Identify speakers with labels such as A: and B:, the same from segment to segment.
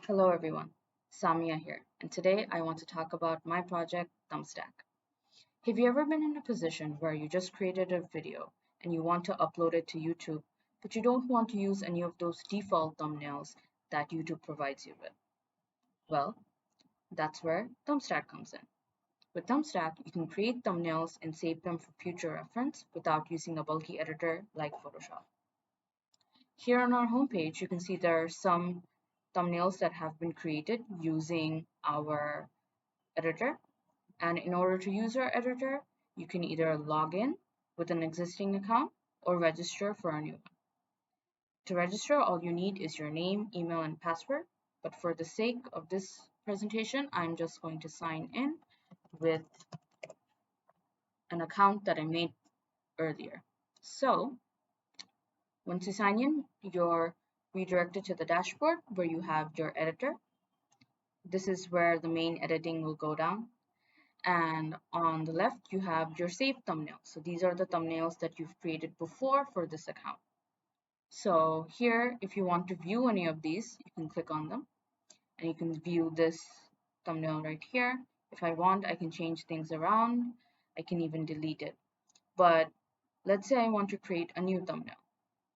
A: Hello everyone, Samia here, and today I want to talk about my project ThumbStack. Have you ever been in a position where you just created a video and you want to upload it to YouTube, but you don't want to use any of those default thumbnails that YouTube provides you with? Well, that's where ThumbStack comes in. With ThumbStack, you can create thumbnails and save them for future reference without using a bulky editor like Photoshop. Here on our homepage, you can see there are some thumbnails that have been created using our editor. And in order to use our editor, you can either log in with an existing account or register for a new one. To register, all you need is your name, email, and password. But for the sake of this presentation, I'm just going to sign in with an account that I made earlier. So once you sign in, you're redirected to the dashboard where you have your editor. This is where the main editing will go down. And on the left, you have your saved thumbnails. So these are the thumbnails that you've created before for this account. So here, if you want to view any of these, you can click on them and you can view this thumbnail right here. If I want, I can change things around. I can even delete it. But let's say I want to create a new thumbnail.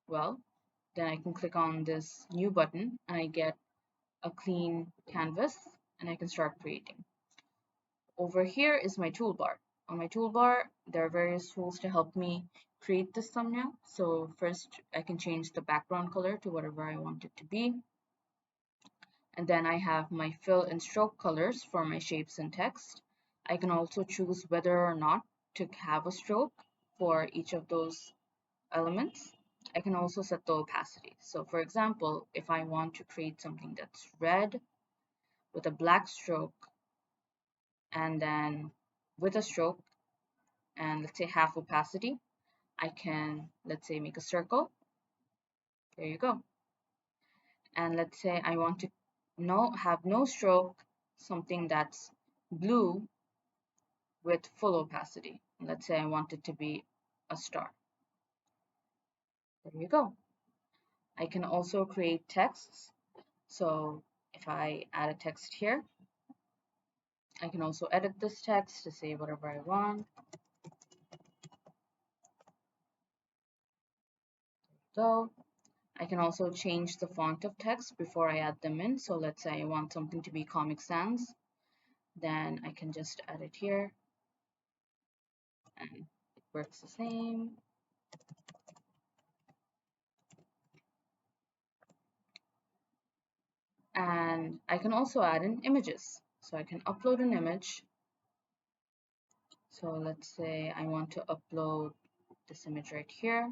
A: Well, then I can click on this new button and I get a clean canvas and I can start creating. Over here is my toolbar. On my toolbar, there are various tools to help me create this thumbnail. So first, I can change the background color to whatever I want it to be. And then I have my fill and stroke colors for my shapes and text. I can also choose whether or not to have a stroke for each of those elements. I can also set the opacity. So for example, if I want to create something that's red with a black stroke and then with a stroke and let's say half opacity, I can, let's say, make a circle. There you go. And let's say I want to have no stroke, something that's blue with full opacity. Let's say I want it to be a star. There you go. I can also create texts. So if I add a text here, I can also edit this text to say whatever I want. So I can also change the font of text before I add them in. So let's say I want something to be Comic Sans, then I can just add it here and it works the same. And I can also add in images. So I can upload an image. So let's say I want to upload this image right here.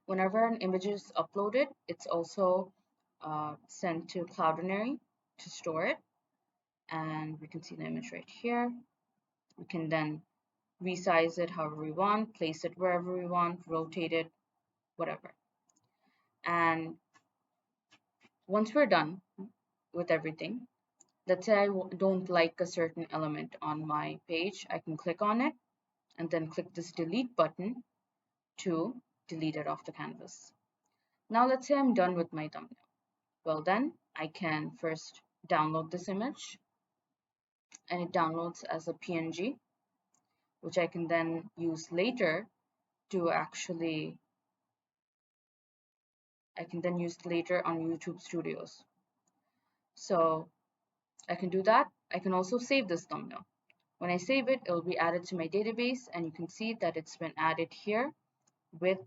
A: Whenever an image is uploaded, it's also sent to Cloudinary to store it. And we can see the image right here. We can then resize it however we want, place it wherever we want, rotate it, whatever. And once we're done with everything, let's say I don't like a certain element on my page, I can click on it and then click this delete button to delete it off the canvas. Now let's say I'm done with my thumbnail. Well then, I can first download this image and it downloads as a PNG, which I can then use later to actually on YouTube Studios. So I can do that. I can also save this thumbnail. When I save it, it will be added to my database and you can see that it's been added here with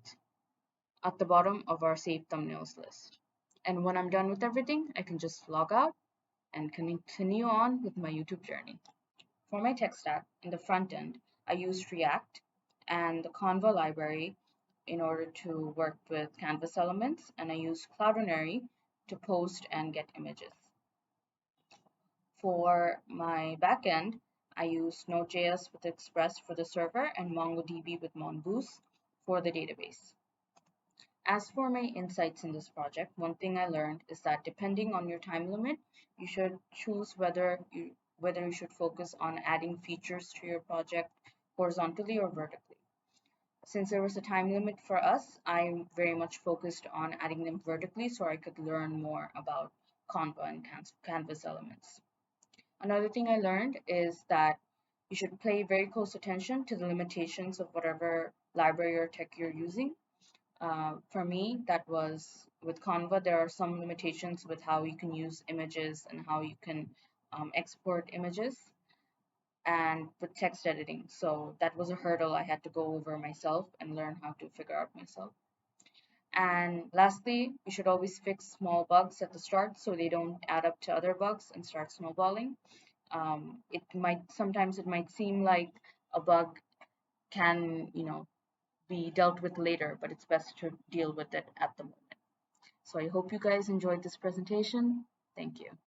A: at the bottom of our saved thumbnails list. And when I'm done with everything, I can just log out and continue on with my YouTube journey. For my tech stack, in the front end, I used React and the Canva library in order to work with canvas elements, and I used Cloudinary to post and get images. For my backend, I use Node.js with Express for the server and MongoDB with Mongoose for the database. As for my insights in this project, one thing I learned is that depending on your time limit, you should choose whether you should focus on adding features to your project horizontally or vertically. Since there was a time limit for us, I'm very much focused on adding them vertically so I could learn more about Canva and Canvas elements. Another thing I learned is that you should pay very close attention to the limitations of whatever library or tech you're using. For me, that was with Canva, there are some limitations with how you can use images and how you can export images and with text editing. So that was a hurdle I had to go over myself and learn how to figure out myself. And lastly, you should always fix small bugs at the start so they don't add up to other bugs and start snowballing. Sometimes it might seem like a bug can, be dealt with later, but it's best to deal with it at the moment. So I hope you guys enjoyed this presentation. Thank you.